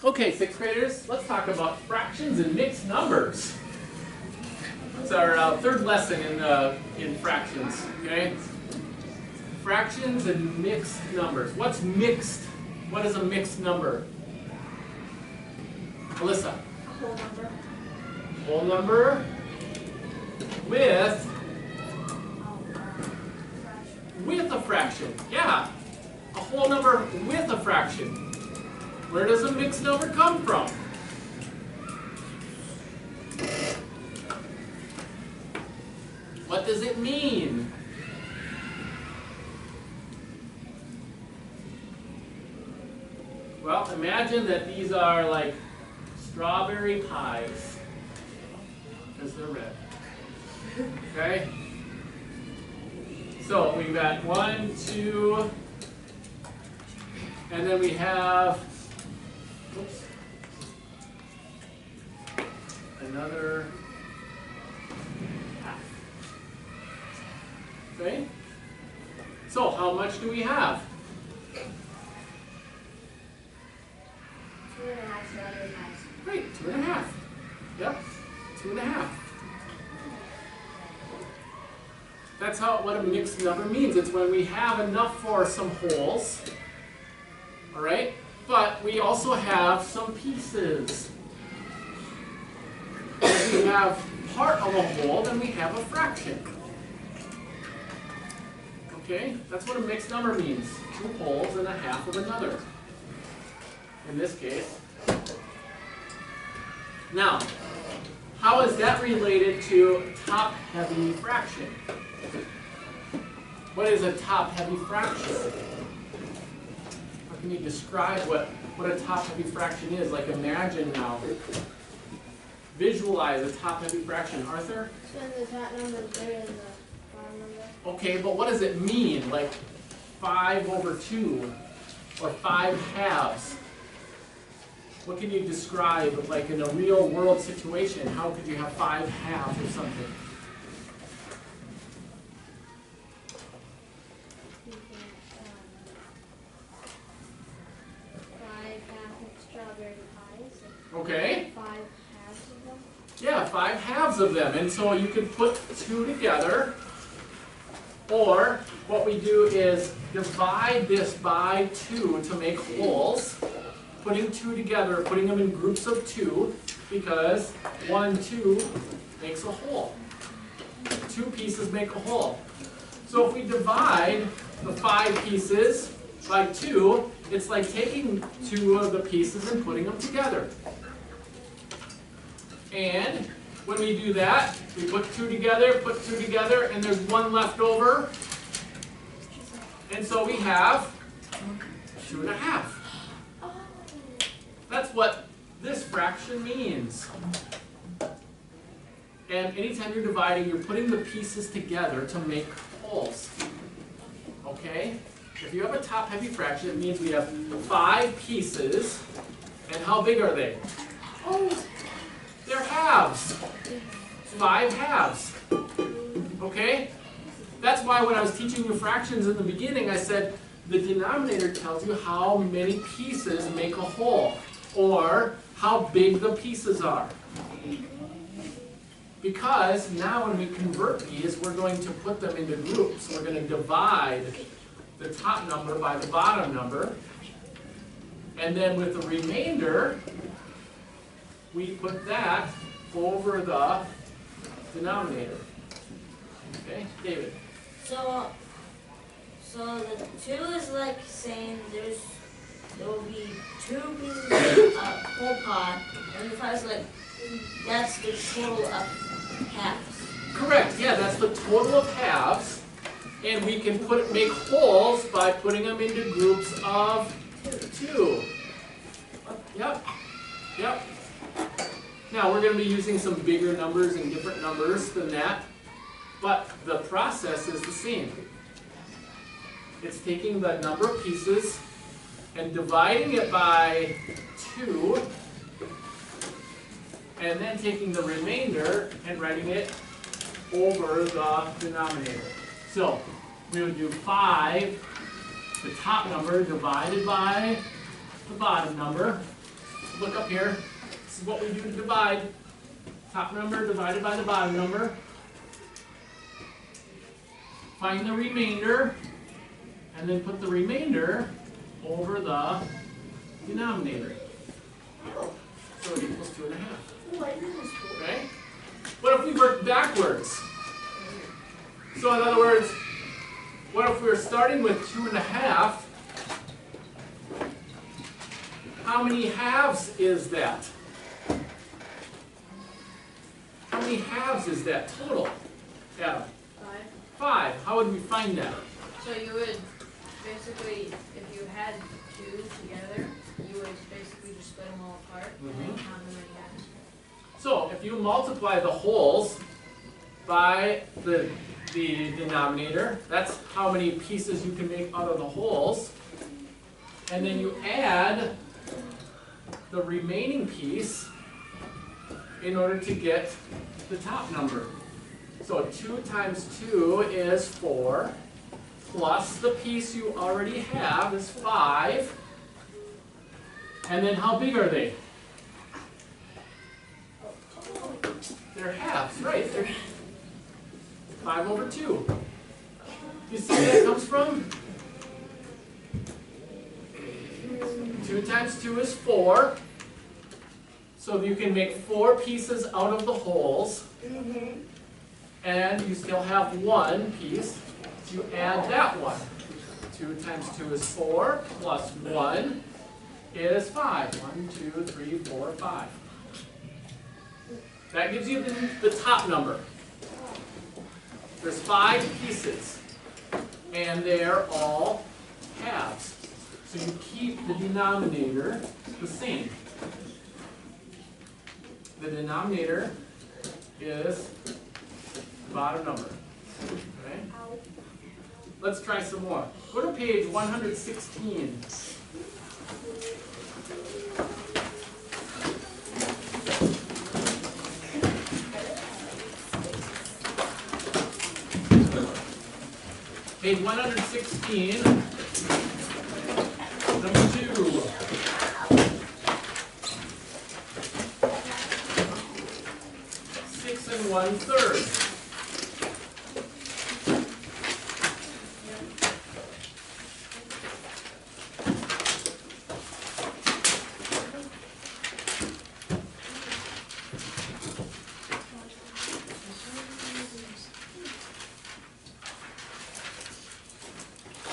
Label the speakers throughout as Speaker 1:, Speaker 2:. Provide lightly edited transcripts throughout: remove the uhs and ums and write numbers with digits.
Speaker 1: Okay, sixth graders, let's talk about fractions and mixed numbers. It's our third lesson in fractions, okay? Fractions and mixed numbers. What's mixed? What is a mixed number? Alyssa?
Speaker 2: A whole number.
Speaker 1: Whole number with a fraction. Yeah, a whole number with a fraction. Where does a mixed number come from? What does it mean? Well, imagine that these are like strawberry pies, because they're red. Okay? So we've got 1, 2, and then we have another half. Okay? So how much do we have?
Speaker 2: 2.5 strawberry pies.
Speaker 1: Great, 2.5. Yep, 2.5. That's what a mixed number means. It's when we have enough for some wholes, all right? But we also have some pieces. If we have part of a whole, then we have a fraction. Okay? That's what a mixed number means. 2 wholes and a half of another. In this case. Now, how is that related to top-heavy fraction? What is a top-heavy fraction? How can you describe what a top-heavy fraction is? Like imagine now. Visualize a top-heavy fraction. Arthur?
Speaker 2: So when the top number is bigger than the bottom number?
Speaker 1: Okay, but what does it mean? Like 5/2 or 5 halves? What can you describe like in a real world situation? How could you have 5 halves or something?
Speaker 2: Five half of strawberry pies.
Speaker 1: Okay.
Speaker 2: 5 halves of them.
Speaker 1: Yeah, 5 halves of them. And so you could put 2 together. Or what we do is divide this by 2 to make wholes. Putting 2 together, putting them in groups of 2, because 1, 2 makes a whole. 2 pieces make a whole. So if we divide the 5 pieces by 2, it's like taking 2 of the pieces and putting them together. And when we do that, we put 2 together, and there's 1 left over. And so we have 2.5. That's what this fraction means. And anytime you're dividing, you're putting the pieces together to make wholes. Okay? If you have a top-heavy fraction, it means we have 5 pieces. And how big are they? Oh, they're halves. 5 halves. Okay? That's why when I was teaching you fractions in the beginning, I said the denominator tells you how many pieces make a whole, or how big the pieces are. Because now when we convert these, we're going to put them into groups. We're going to divide the top number by the bottom number. And then with the remainder, we put that over the denominator. Okay, David?
Speaker 3: So the 2 is like saying there will be 2 pieces of whole pot, and the 5 is like, that's the total of halves.
Speaker 1: Correct, yeah, that's the total of halves. And we can make wholes by putting them into groups of 2. Yep, yep. Now we're going to be using some bigger numbers and different numbers than that, but the process is the same. It's taking the number of pieces and dividing it by 2, and then taking the remainder and writing it over the denominator. So we would do 5, the top number divided by the bottom number, look up here. This is what we do to divide. Top number divided by the bottom number. Find the remainder, and then put the remainder over the denominator. So it equals 2.5. Okay? What if we work backwards? So in other words, what if we were starting with 2.5? How many halves is that? How many halves is that total? Adam? 5. How would we find that?
Speaker 4: So you would basically, if you had two together, you would basically just split them all apart and then count them in halves.
Speaker 1: So if you multiply the wholes by the denominator, that's how many pieces you can make out of the wholes. And then you add the remaining piece in order to get the top number. So 2 times 2 is 4, plus the piece you already have is 5. And then how big are they? They're halves, right? They're 5 over 2. You see where that comes from? 2 times 2 is 4. So you can make 4 pieces out of the wholes. And you still have 1 piece. You add that one. 2 times 2 is 4, plus 1 is 5. 1, 2, 3, 4, 5. That gives you the top number. There's 5 pieces, and they're all halves. So you keep the denominator the same. The denominator is the bottom number. Okay? Let's try some more. Go to page 116. Page 116, number 2. Six and 1/3.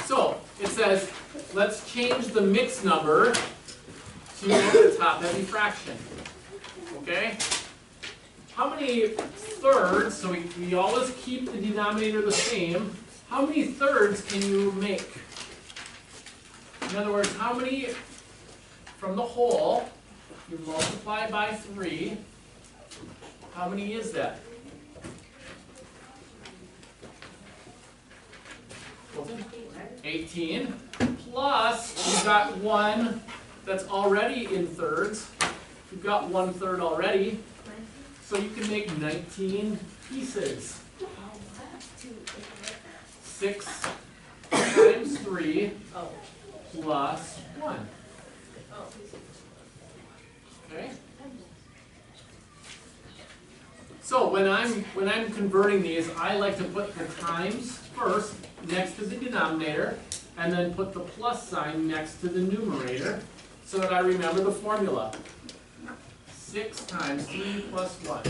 Speaker 1: So it says, let's change the mixed number to the top-heavy fraction. Okay? How many thirds, so we always keep the denominator the same, how many thirds can you make? In other words, how many from the whole, you multiply by 3, how many is that? 18, plus you've got 1 that's already in thirds. You've got 1/3 already, so you can make 19 pieces. 6 times 3 plus 1. Okay? So when I'm converting these, I like to put the times first next to the denominator, and then put the plus sign next to the numerator, so that I remember the formula. 6 times 3 plus 1.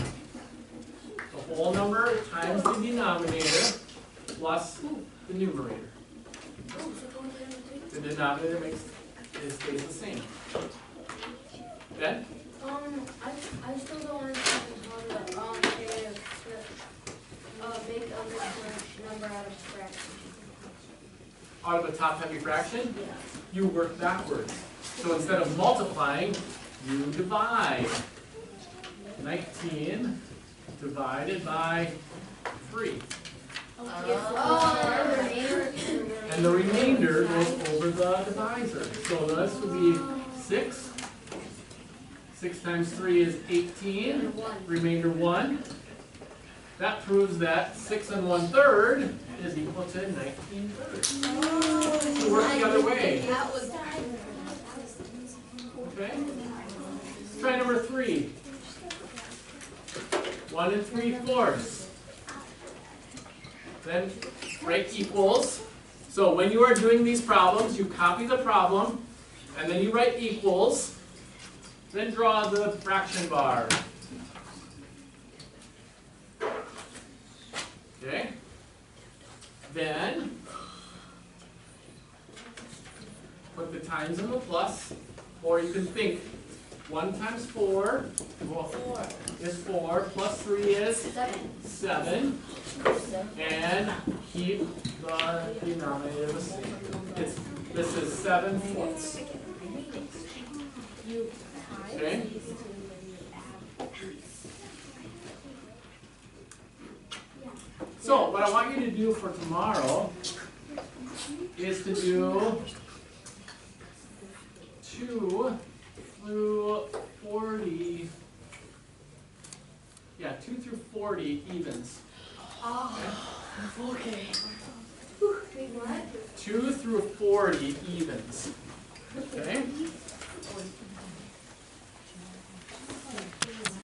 Speaker 1: The whole number times the denominator plus the numerator. The denominator stays the same. Ben?
Speaker 2: I still don't understand how to make a mixed number out of fractions.
Speaker 1: Out of a top-heavy fraction?
Speaker 2: Yeah.
Speaker 1: You work backwards. So instead of multiplying, you divide. 19 divided by 3. And the remainder goes over the divisor. So this would be 6. 6 times 3 is 18. Remainder 1. That proves that 6 and 1/3 is equal to 19 thirds. So work the other way. Okay? try number 3. 1 3/4. Then write equals. So when you are doing these problems, you copy the problem, and then you write equals. Then draw the fraction bar. Okay? Then put the times in the plus, or you can think 1 times 4 is 4, plus 3 is 7, and keep the denominator the same. This is 7/4. Okay? So what I want you to do for tomorrow is to do 2 through 40. Yeah, 2 through 40 evens.
Speaker 2: Wait, what?
Speaker 1: 2 through 40 evens. Okay?